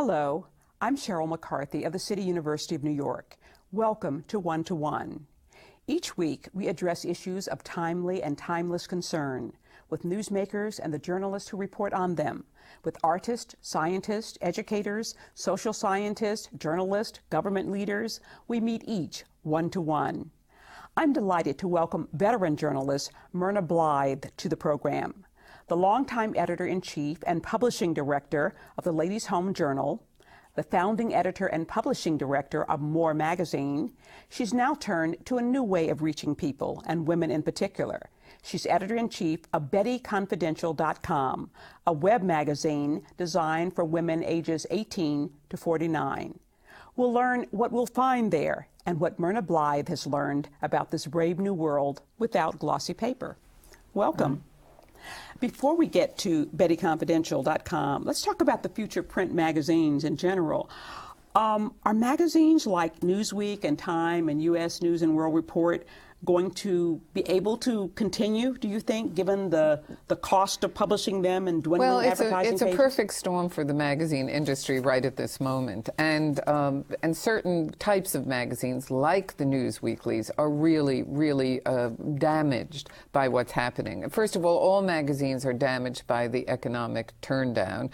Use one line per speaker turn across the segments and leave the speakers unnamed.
Hello, I'm Sheryl McCarthy of the City University of New York. Welcome to One to One. Each week, we address issues of timely and timeless concern with newsmakers and the journalists who report on them, with artists, scientists, educators, social scientists, journalists, government leaders. We meet each one to one. I'm delighted to welcome veteran journalist Myrna Blyth to the program. The longtime editor-in-chief and publishing director of the Ladies' Home Journal, the founding editor and publishing director of More magazine, she's now turned to a new way of reaching people, and women in particular. She's editor-in-chief of BettyConfidential.com, a web magazine designed for women ages 18 to 49. We'll learn what we'll find there and what Myrna Blyth has learned about this brave new world without glossy paper. Welcome. Before we get to BettyConfidential.com, let's talk about the future print magazines in general. Are magazines like Newsweek and Time and U.S. News and World Report going to be able to continue, do you think, given the cost of publishing them and dwindling advertising
it's a perfect storm for the magazine industry right at this moment. And certain types of magazines, like the news weeklies, are really, really damaged by what's happening. First of all magazines are damaged by the economic turndown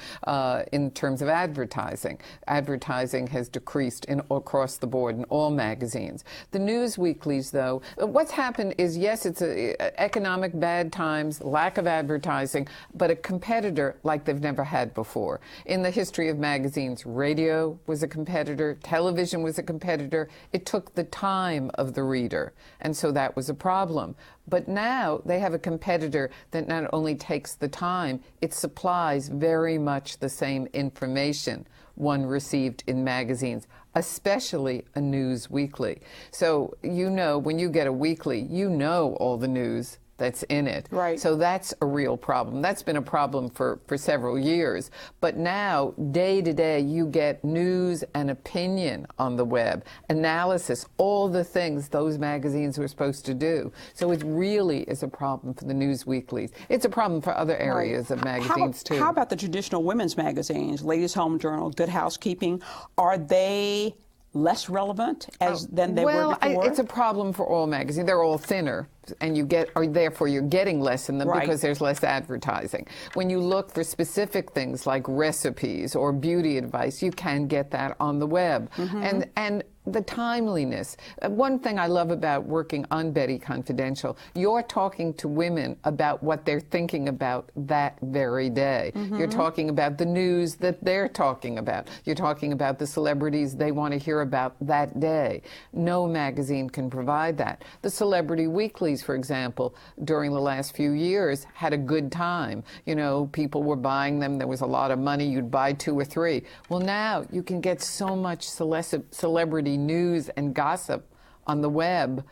in terms of advertising. Advertising has decreased across the board in all magazines. The news weeklies, though, what's happened is, yes, it's economic bad times, lack of advertising, but a competitor like they've never had before. In the history of magazines, radio was a competitor, television was a competitor. It took the time of the reader, and so that was a problem. But now they have a competitor that not only takes the time, it supplies very much the same information one received in magazines, especially a news weekly. So, you know, when you get a weekly, you know all the news that's in it.
Right.
So that's a real problem. That's been a problem for several years. But now, day to day, you get news and opinion on the web, analysis, all the things those magazines were supposed to do. So it really is a problem for the news weeklies. It's a problem for other areas of magazines, too.
How about the traditional women's magazines, Ladies' Home Journal, Good Housekeeping? Are they less relevant than they were before?
Well, it's a problem for all magazines. They're all thinner, and therefore you're getting less in them because there's less advertising. When you look for specific things like recipes or beauty advice, you can get that on the web. Mm-hmm. And the timeliness. One thing I love about working on Betty Confidential, you're talking to women about what they're thinking about that very day. Mm-hmm. You're talking about the news that they're talking about. You're talking about the celebrities they want to hear about that day. No magazine can provide that. The celebrity weeklies, for example, during the last few years had a good time. You know, people were buying them. There was a lot of money. You'd buy 2 or 3. Well, now you can get so much celebrity news and gossip on the web.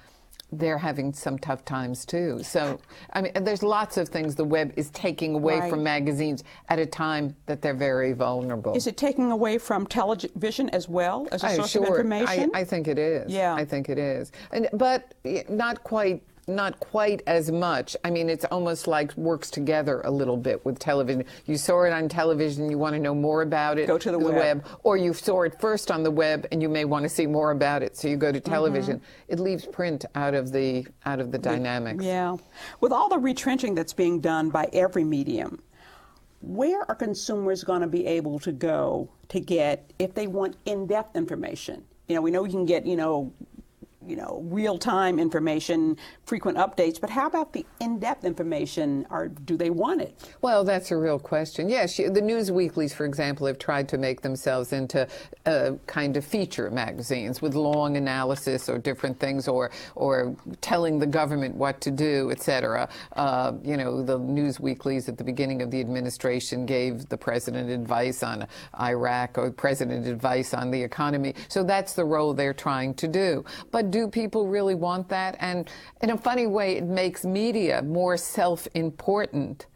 They're having some tough times, too. So, I mean, there's lots of things the web is taking away from magazines at a time that they're very vulnerable.
Is it taking away from television as well as a source of information?
I think it is.
Yeah.
I think it is. But not quite as much. I mean, it's almost like works together a little bit with television. You saw it on television, you want to know more about it,
go to the web.
Or you saw it first on the web and you may want to see more about it, so you go to television. Mm-hmm. It leaves print out of the dynamics.
Yeah. With all the retrenching that's being done by every medium, where are consumers going to be able to go to get, if they want in-depth information? You know, we know you can get, real-time information, frequent updates, but how about the in-depth information, or do they want it?
Well, that's a real question. Yes, the news weeklies, for example, have tried to make themselves into kind of feature magazines with long analysis or different things, or telling the government what to do, etc. The news weeklies at the beginning of the administration gave the president advice on Iraq or president advice on the economy. So that's the role they're trying to do. But do people really want that? And in a funny way, it makes media more self-important,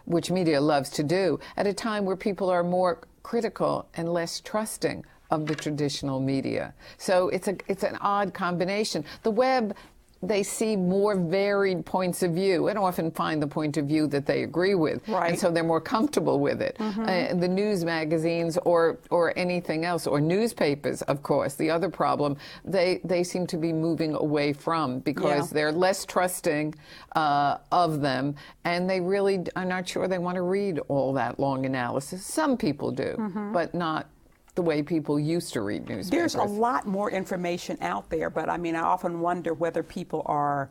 which media loves to do, at a time where people are more critical and less trusting of the traditional media. So it's an odd combination. The web they see more varied points of view and often find the point of view that they agree with.
Right.
And so they're more comfortable with it. The news magazines or anything else, or newspapers, of course, the other problem, they seem to be moving away from, because they're less trusting of them, and they really are not sure they want to read all that long analysis. Some people do, but not the way people used to read newspapers.
There's a lot more information out there, but I mean, I often wonder whether people are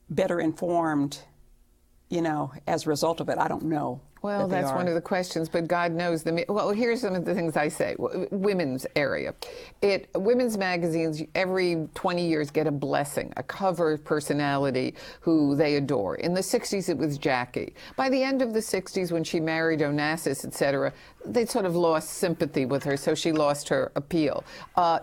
better informed, you know, as a result of it. I don't know.
Well, that's one of the questions, but God knows them. Well, here's some of the things I say. Women's area. Women's magazines every 20 years get a blessing, a cover personality who they adore. In the 60s, it was Jackie. By the end of the 60s, when she married Onassis, etc., they sort of lost sympathy with her, so she lost her appeal.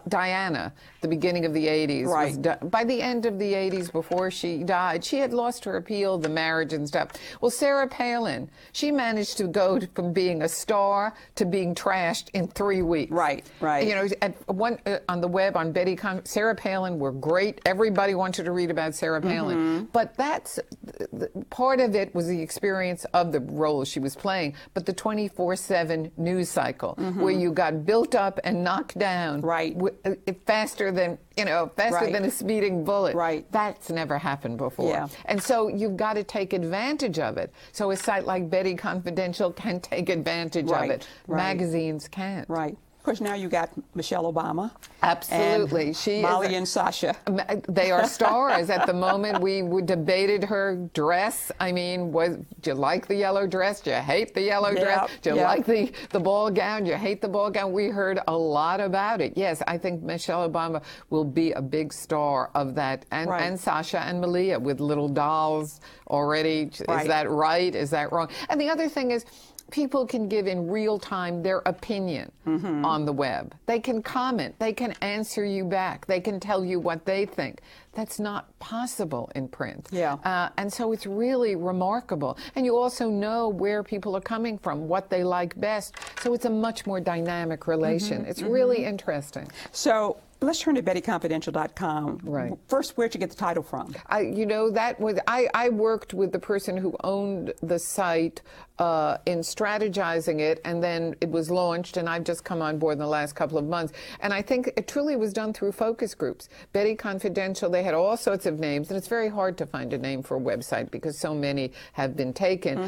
Diana, the beginning of the 80s.
Right.
By the end of the 80s, before she died, she had lost her appeal, the marriage and stuff. Well, Sarah Palin, she managed to go from being a star to being trashed in 3 weeks.
Right, right.
You know, on the web, on Sarah Palin were great. Everybody wanted to read about Sarah Palin. But that's part of it was the experience of the role she was playing, but the 24/7 news cycle where you got built up and knocked down faster than than a speeding bullet.
Right.
That's never happened before.
Yeah.
And so you've got to take advantage of it. So a site like Betty Confidential can take advantage of it. Magazines can't.
Right. Of course, now you got Michelle Obama.
Absolutely.
And
she
Molly and Sasha.
They are stars at the moment. We debated her dress. I mean, do you like the yellow dress? Do you hate the yellow dress? Do you like the ball gown? Do you hate the ball gown? We heard a lot about it. Yes, I think Michelle Obama will be a big star of that. And Sasha and Malia with little dolls already. Is that right? Is that wrong? And the other thing is, people can give in real time their opinion on the web. They can comment. They can answer you back. They can tell you what they think. That's not possible in print.
Yeah.
And so it's really remarkable. And you also know where people are coming from, what they like best. So it's a much more dynamic relation. It's really interesting.
So let's turn to BettyConfidential.com.
Right.
First, where'd you get the title from?
I worked with the person who owned the site in strategizing it, and then it was launched, and I've just come on board in the last couple of months. And I think it truly was done through focus groups. Betty Confidential, they had all sorts of names, and it's very hard to find a name for a website because so many have been taken.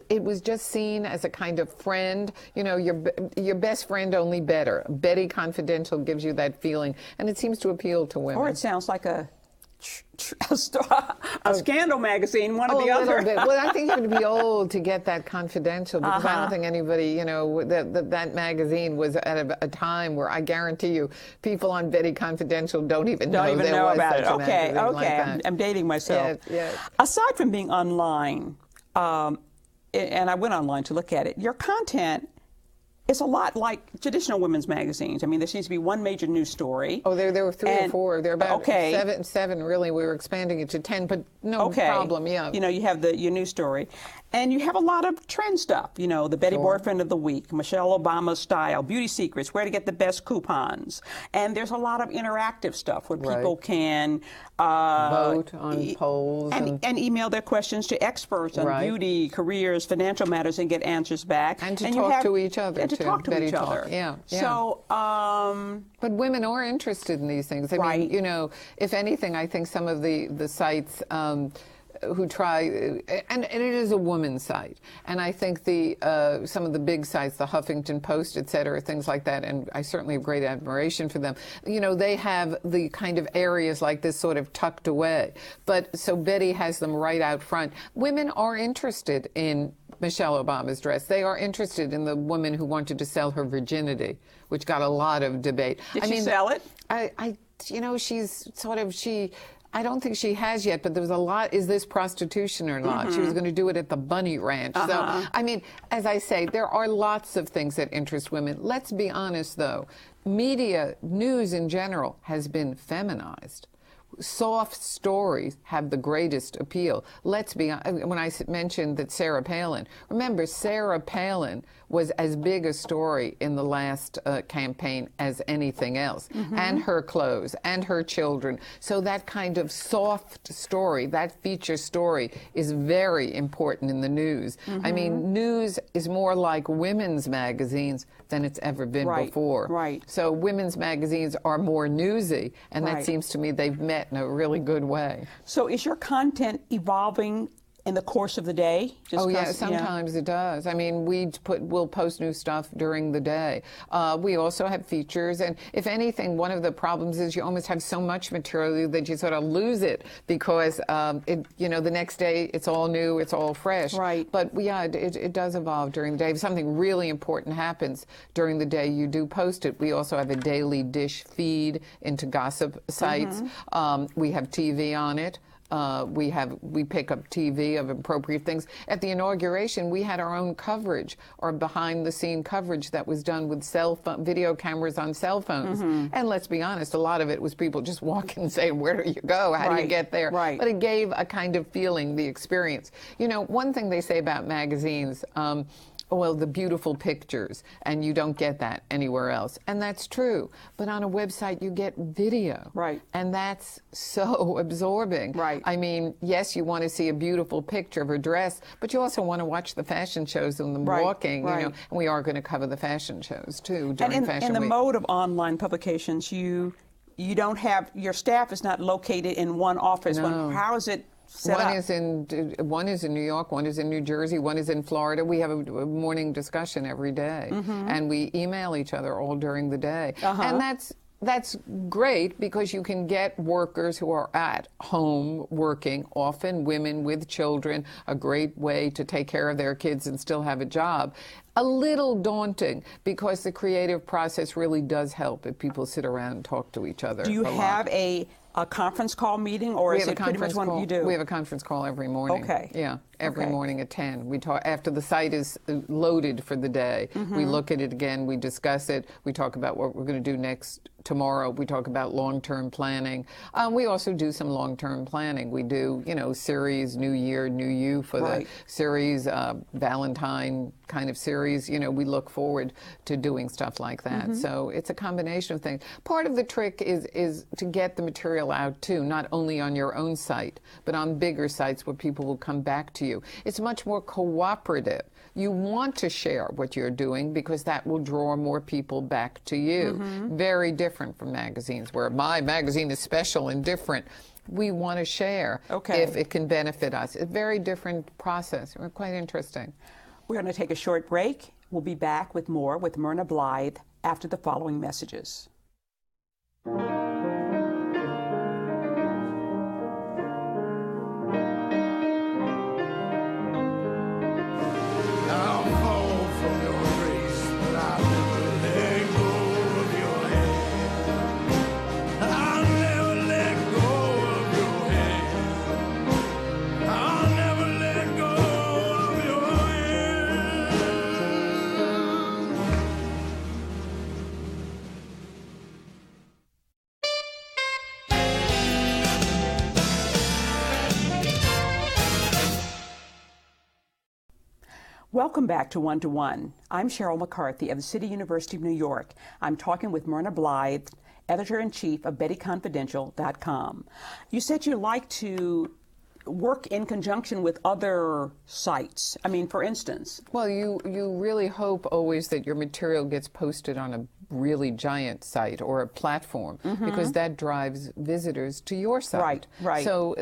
It was just seen as a kind of friend, your best friend, only better. Betty Confidential gives you that feeling, and it seems to appeal to women.
Or it sounds like a scandal magazine, one or the
a
other.
Little bit. Well, I think you have to be old to get that Confidential, because I don't think anybody, that magazine was at a time where I guarantee you people on Betty Confidential don't even know
about it. Okay,
like
I'm dating myself.
Yeah.
Aside from being online, and I went online to look at it, your content is a lot like traditional women's magazines. I mean, there seems to be one major news story.
Oh, there were three or four. There are about seven, really. We were expanding it to 10, but no problem, yeah.
You have your news story. And you have a lot of trend stuff, the Betty Boyfriend of the Week, Michelle Obama's style, beauty secrets, where to get the best coupons. And there's a lot of interactive stuff where people can
vote on polls.
And email their questions to experts on beauty, careers, financial matters, and get answers back.
And to talk to each other.
And to talk to each other.
Yeah.
So,
but women are interested in these things. I mean, if anything, I think some of the sites who try, and it is a woman's site, and I think some of the big sites, the Huffington Post, et cetera, things like that, and I certainly have great admiration for them. They have the kind of areas like this sort of tucked away, but so Betty has them right out front. Women are interested in Michelle Obama's dress. They are interested in the woman who wanted to sell her virginity, which got a lot of debate.
Did she sell it?
She's sort of, I don't think she has yet, but there was a lot, is this prostitution or not? She was going to do it at the Bunny Ranch. So, I mean, as I say, there are lots of things that interest women. Let's be honest, though. Media, news in general, has been feminized. soft stories have the greatest appeal. Let's be honest, when I mentioned that Sarah Palin, remember Sarah Palin was as big a story in the last campaign as anything else, and her clothes and her children. So that kind of soft story, that feature story, is very important in the news. I mean, news is more like women's magazines than it's ever been before.
Right.
So women's magazines are more newsy, and that seems to me they've met in a really good way.
So is your content evolving in the course of the day?
Oh yeah, sometimes it does. I mean, we'll post new stuff during the day. We also have features, and if anything, one of the problems is you almost have so much material that you sort of lose it because the next day it's all new, it's all fresh.
Right.
But yeah, it does evolve during the day. If something really important happens during the day, you do post it. We also have a daily dish feed into gossip sites. We have TV on it. We pick up TV of appropriate things. At the inauguration, we had our own coverage, or behind-the-scene coverage that was done with video cameras on cell phones. And let's be honest, a lot of it was people just walking and saying, "Where do you go? How do you get there?"
Right.
But it gave a kind of feeling, the experience. You know, one thing they say about magazines. Well, the beautiful pictures, and you don't get that anywhere else. And that's true. But on a website, you get video.
Right.
And that's so absorbing.
Right.
I mean, yes, you want to see a beautiful picture of a dress, but you also want to watch the fashion shows and them walking. You know, and we are going to cover the fashion shows, too, during Fashion Week.
And in the mode of online publications, you don't have, your staff is not located in one office.
No.
How is it?
One is in New York, one is in New Jersey, one is in Florida. We have a morning discussion every day, and we email each other all during the day. And that's great because you can get workers who are at home working, often women with children, a great way to take care of their kids and still have a job. A little daunting because the creative process really does help if people sit around and talk to each other.
Do you have a conference call meeting, or is it pretty much one you do?
We have a conference call every morning.
Okay.
Yeah, every morning at 10. We talk after the site is loaded for the day. We look at it again. We discuss it. We talk about what we're going to do next tomorrow. We talk about long-term planning. We also do some long-term planning. We do, series, New Year, New You for the series, Valentine kind of series. We look forward to doing stuff like that. So it's a combination of things. Part of the trick is to get the material out too, not only on your own site, but on bigger sites where people will come back to you. It's much more cooperative. You want to share what you're doing because that will draw more people back to you. Very different from magazines where my magazine is special and different. We want to share if it can benefit us. A very different process. Quite interesting.
We're going to take a short break. We'll be back with more with Myrna Blyth after the following messages. Welcome back to One to One. I'm Sheryl McCarthy of the City University of New York. I'm talking with Myrna Blyth, editor-in-chief of BettyConfidential.com. You said you like to work in conjunction with other sites. I mean, for instance.
Well, you really hope always that your material gets posted on a really giant site or a platform because that drives visitors to your site.
Right.
So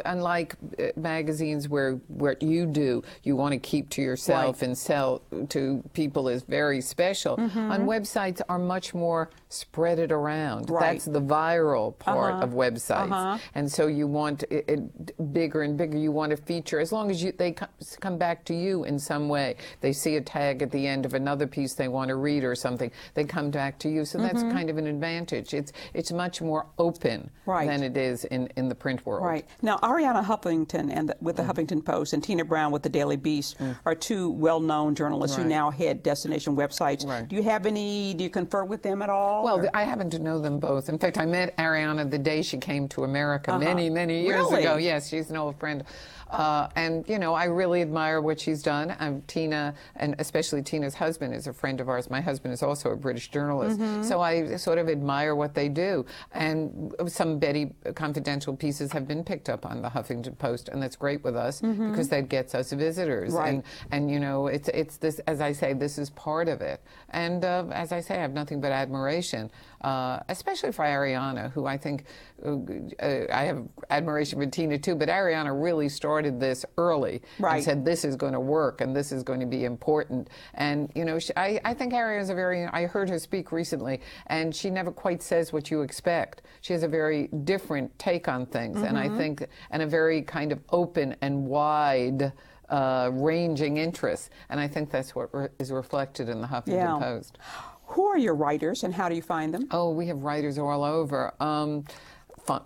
unlike magazines where you want to keep to yourself and sell to people as very special, on websites are much more spread it around. That's the viral part of websites. And so you want it bigger and bigger. You want to feature, as long as they come back to you in some way. They see a tag at the end of another piece they want to read or something. They come back to you. So that's kind of an advantage. It's much more open than it is in the print world.
Right. Now, Ariana Huffington with the Huffington Post and Tina Brown with the Daily Beast are two well-known journalists who now head destination websites.
Right.
Do you confer with them at all?
Well, I happen to know them both. In fact, I met Ariana the day she came to America many years ago. Yes, she's an old friend. And, you know, I really admire what she's done. Tina, and especially Tina's husband, is a friend of ours. My husband is also a British journalist. So I sort of admire what they do. And some Betty Confidential pieces have been picked up on the Huffington Post, and that's great with us because that gets us visitors.
Right.
And you know, it's this, as I say, this is part of it. And as I say, I have nothing but admiration, especially for Ariana, who I think, I have admiration for Tina too, but Ariana really started this early and said this is going to work and this is going to be important. And you know, I think Ariana's I heard her speak recently, and she never quite says what you expect. She has a very different take on things, and I think, and a very kind of open and wide ranging interests. And I think that's what is reflected in the Huffington Post.
Who are your writers, and how do you find them?
Oh, we have writers all over.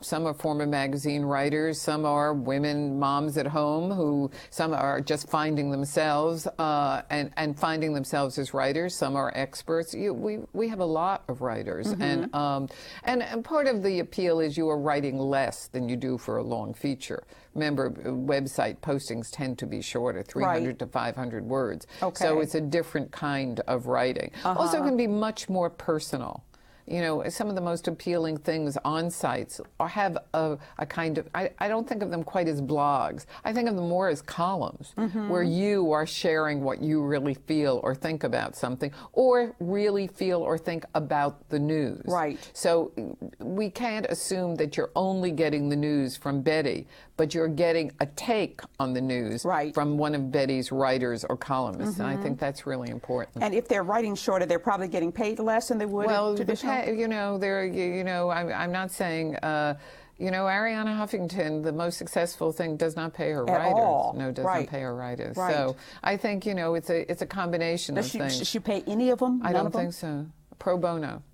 Some are former magazine writers, some are women, moms at home, who some are just finding themselves and finding themselves as writers. Some are experts. We have a lot of writers, and part of the appeal is you are writing less than you do for a long feature. Remember, website postings tend to be shorter, 300 to 500 words. So it's a different kind of writing. Also, it can be much more personal. You know, some of the most appealing things on sites have a kind of, I don't think of them quite as blogs. I think of them more as columns, where you are sharing what you really feel or think about something, or really feel or think about the news. Right. So we can't assume that you're only getting the news from Betty, but you're getting a take on the news from one of Betty's writers or columnists. And I think that's really important.
And if they're writing shorter, they're probably getting paid less than they would traditionally?
You know, I'm not saying, you know, Ariana Huffington, the most successful thing, does not pay her writers.
All.
No, does not pay her writers. So I think, you know, it's a combination of things.
Does she pay any of them?
I don't think so. Pro bono.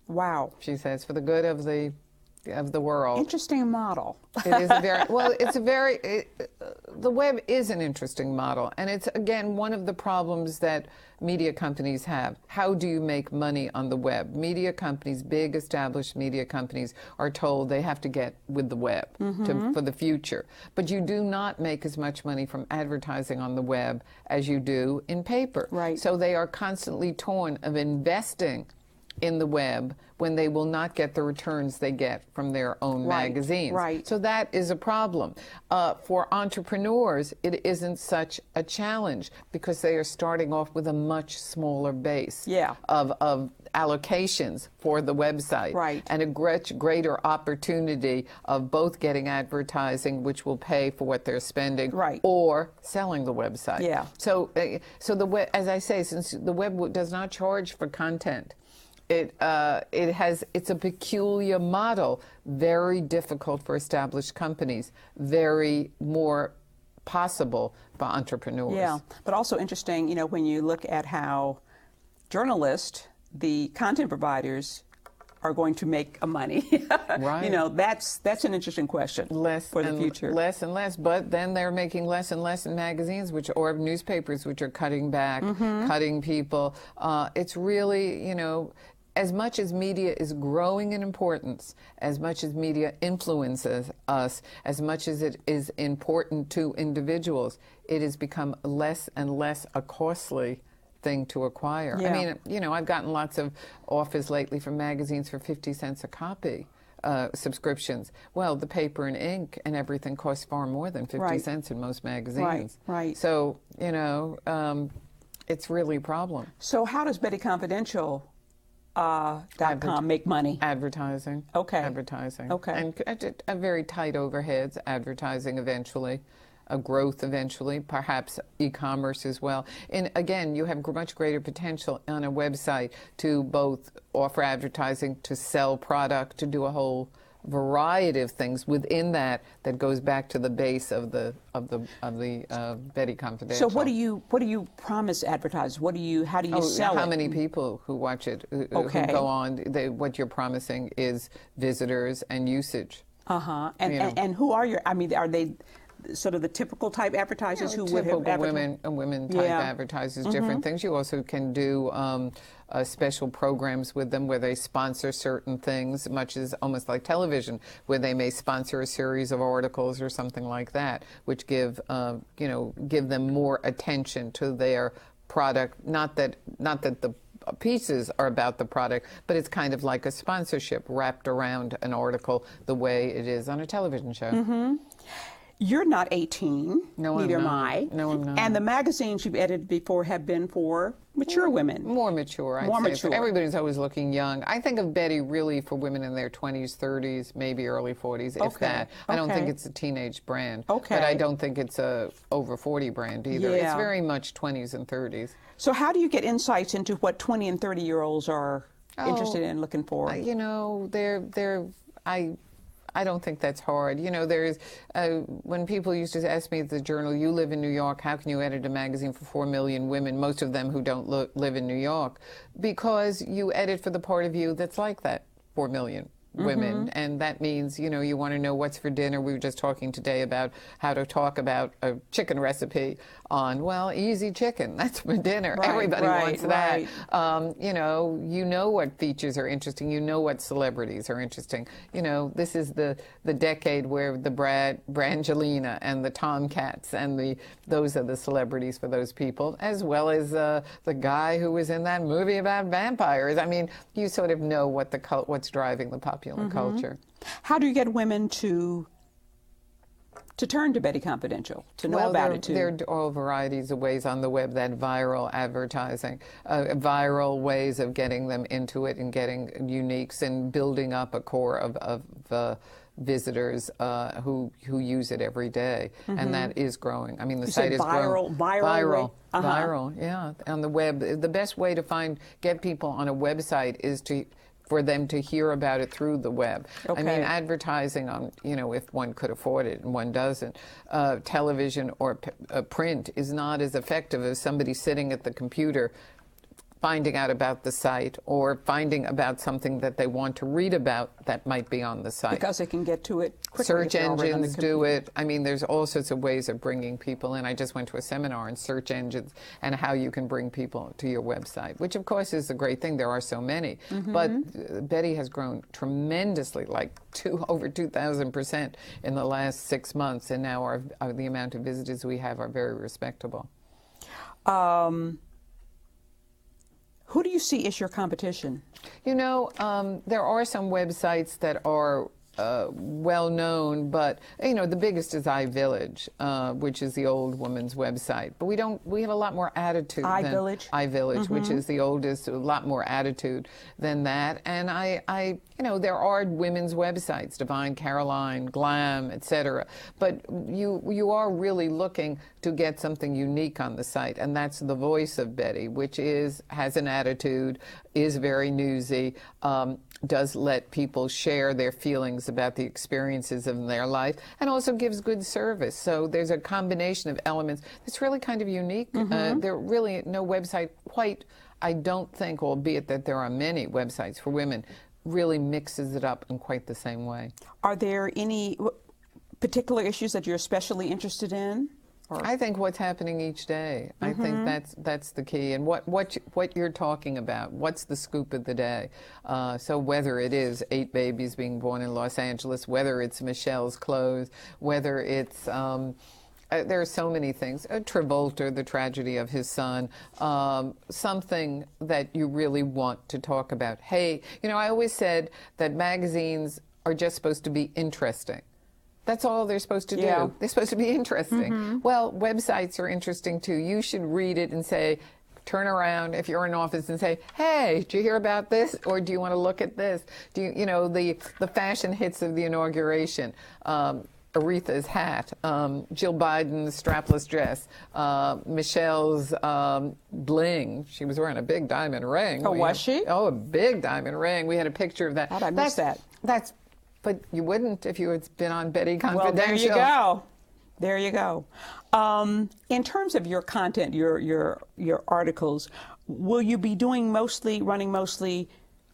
Wow.
She says, for the good of the world.
Interesting model.
It is a very, well, it's a very, the web is an interesting model. And it's, again, one of the problems that media companies have. How do you make money on the web? Media companies, big established media companies, are told they have to get with the web for the future. But you do not make as much money from advertising on the web as you do in paper. Right. So they are constantly torn of investing in the web when they will not get the returns they get from their own magazines. Right. So that is a problem. For entrepreneurs, it isn't such a challenge because they are starting off with a much smaller base of allocations for the website and a greater opportunity of both getting advertising, which will pay for what they're spending, or selling the website. So the web, as I say, since the web does not charge for content, it's a peculiar model, very difficult for established companies, very more possible for entrepreneurs.
Yeah, but also interesting, you know, when you look at how journalists, the content providers, are going to make a money. You know, that's an interesting question for the future. Less
and less, but then they're making less and less in magazines, or newspapers, which are cutting back, cutting people. It's really, you know, as much as media is growing in importance, as much as media influences us, as much as it is important to individuals, it has become less and less a costly thing to acquire. I mean, you know, I've gotten lots of offers lately from magazines for 50 cents a copy. Subscriptions. Well, the paper and ink and everything costs far more than 50 cents in most magazines. So, you know, it's really a problem.
So how does Betty Confidential .com make money?
Advertising. Advertising. And a very tight overheads, advertising eventually, a growth eventually, perhaps e-commerce as well. And again, you have much greater potential on a website to both offer advertising, to sell product, to do a whole variety of things within that goes back to the base of the Betty Confidential.
So what do you promise advertisers? How do you sell it?
How many people who watch it who go on? What you're promising is visitors and usage.
And who are are they sort of the typical type advertisers who would have
women type advertisers, different things. You also can do special programs with them where they sponsor certain things, much as almost like television, where they may sponsor a series of articles or something like that, which give them more attention to their product. Not that the pieces are about the product, but it's kind of like a sponsorship wrapped around an article the way it is on a television show.
You're not 18.
No,
neither
I'm
am
not.
I.
No, I'm not.
And the magazines you've edited before have been for mature women.
More mature, I'd say.
Mature.
Everybody's always looking young. I think of Betty really for women in their 20s, 30s, maybe early 40s, if that. I don't think it's a teenage brand. But I don't think it's a over 40 brand either. It's very much 20s and 30s.
So how do you get insights into what 20 and 30-year-olds are interested in, looking for?
I don't think that's hard. There's when people used to ask me at the Journal, you live in New York, how can you edit a magazine for 4 million women, most of them who don't live in New York? Because you edit for the part of you that's like that 4 million women, and that means, you want to know what's for dinner. We were just talking today about how to talk about a chicken recipe on, easy chicken, that's for dinner. Everybody wants that. You know what features are interesting. You know what celebrities are interesting. This is the decade where the Brangelina and the Tomcats and those are the celebrities for those people, as well as the guy who was in that movie about vampires. I mean, you sort of know what's driving the popular culture. How
do you get women to turn to Betty Confidential, to know about it too?
There are all varieties of ways on the web, that viral advertising, viral ways of getting them into it and getting uniques and building up a core of visitors who use it every day, and that is growing. I mean, the site is growing. Viral, yeah, on the web. The best way to get people on a website is for them to hear about it through the web. I mean, advertising on, if one could afford it and one doesn't, television or print is not as effective as somebody sitting at the computer finding out about the site or finding about something that they want to read about that might be on the site.
Because they can get to it quickly.
Search engines do it. I mean, there's all sorts of ways of bringing people in. I just went to a seminar on search engines and how you can bring people to your website, which of course is a great thing. There are so many. But Betty has grown tremendously, like over 2,000% in the last 6 months, and now the amount of visitors we have are very respectable.
Who do you see as your competition?
There are some websites that are well known, but the biggest is iVillage, which is the old woman's website. But we have a lot more attitude
iVillage?
than iVillage, which is the oldest, a lot more attitude than that. And there are women's websites, Divine Caroline, Glam, etc. But you are really looking to get something unique on the site, and that's the voice of Betty, which has an attitude, is very newsy, does let people share their feelings about the experiences of their life, and also gives good service. So there's a combination of elements that's really kind of unique. There really no website quite, I don't think, albeit that there are many websites for women, really mixes it up in quite the same way.
Are there any particular issues that you're especially interested in?
I think what's happening each day. I think that's the key. And what you're talking about, what's the scoop of the day? So whether it is 8 babies being born in Los Angeles, whether it's Michelle's clothes, whether it's there are so many things. Travolta, the tragedy of his son, something that you really want to talk about. Hey, I always said that magazines are just supposed to be interesting. That's all they're supposed to do.
Yeah.
They're supposed to be interesting. Well, websites are interesting too. You should read it and say, turn around if you're in office and say, hey, did you hear about this? Or do you want to look at this? Do you know, the fashion hits of the inauguration, Aretha's hat, Jill Biden's strapless dress, Michelle's bling. She was wearing a big diamond ring.
Oh, was she?
Oh, a big diamond ring. We had a picture of that.
How'd I miss that?
But you wouldn't if you had been on Betty Confidential.
Well, there you go. There you go. In terms of your content, your articles, will you be running mostly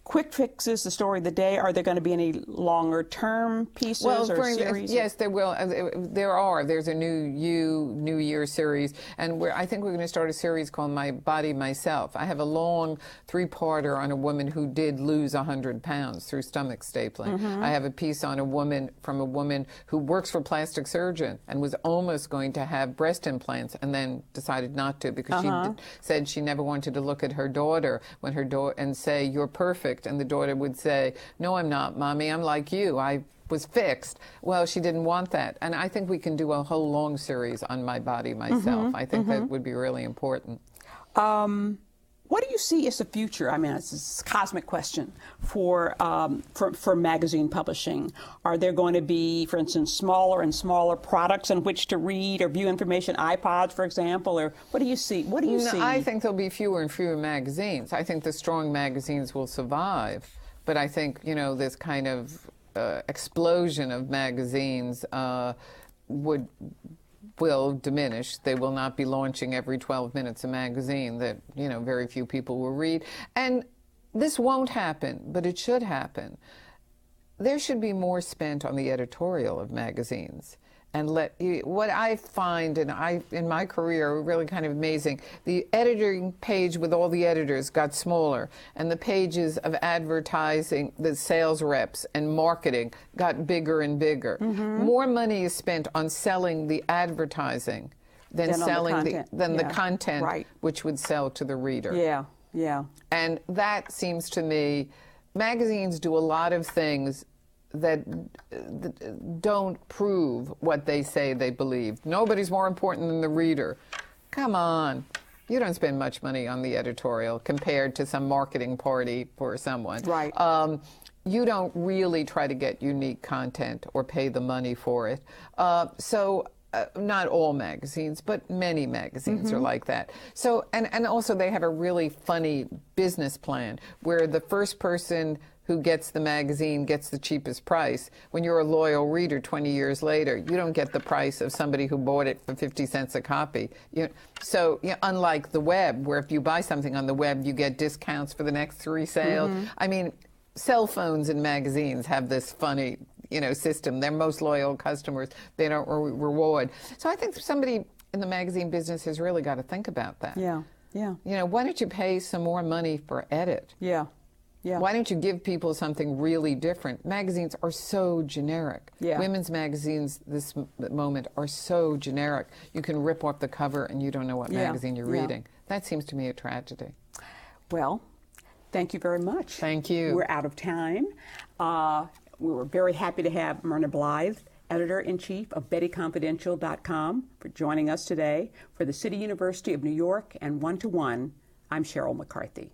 quick fixes, the story of the day? Are there going to be any longer term pieces or series?
Yes, there will. There's a New Year series, and I think we're going to start a series called My Body, Myself. I have a long 3-parter on a woman who did lose 100 pounds through stomach stapling. I have a piece on a woman who works for a plastic surgeon and was almost going to have breast implants and then decided not to because she said she never wanted to look at her daughter and say, "You're perfect." And the daughter would say, "No, I'm not, Mommy. I'm like you. I was fixed." Well, she didn't want that. And I think we can do a whole long series on My Body, Myself. I think that would be really important.
What do you see as the future? I mean, it's a cosmic question for magazine publishing. Are there going to be, for instance, smaller and smaller products in which to read or view information, iPods, for example, or what do you see? What do you see?
I think there'll be fewer and fewer magazines. I think the strong magazines will survive, but I think, this kind of explosion of magazines will diminish. They will not be launching every 12 minutes a magazine that, very few people will read. And this won't happen, but it should happen. There should be more spent on the editorial of magazines. And what I find, in my career, really kind of amazing, the editing page with all the editors got smaller, and the pages of advertising, the sales reps and marketing got bigger and bigger. More money is spent on selling the advertising than selling the content, right, which would sell to the reader.
Yeah.
And that seems to me, magazines do a lot of things that don't prove what they say they believe. Nobody's more important than the reader. Come on. You don't spend much money on the editorial compared to some marketing party for someone.
Right.
You don't really try to get unique content or pay the money for it. Not all magazines, but many magazines are like that. So, and also they have a really funny business plan where the first person who gets the magazine gets the cheapest price. When you're a loyal reader 20 years later, you don't get the price of somebody who bought it for 50 cents a copy. Unlike the web, where if you buy something on the web, you get discounts for the next 3 sales. I mean, cell phones and magazines have this funny, system. Their most loyal customers, they don't reward. So I think somebody in the magazine business has really got to think about that.
Yeah.
Why don't you pay some more money for edit?
Yeah.
Why don't you give people something really different? Magazines are so generic. Women's magazines this moment are so generic. You can rip off the cover and you don't know what magazine you're reading. That seems to me a tragedy.
Well, thank you very much.
Thank you.
We're out of time. We were very happy to have Myrna Blyth, Editor-in-Chief of BettyConfidential.com, for joining us today. For the City University of New York and 1-to-1, I'm Sheryl McCarthy.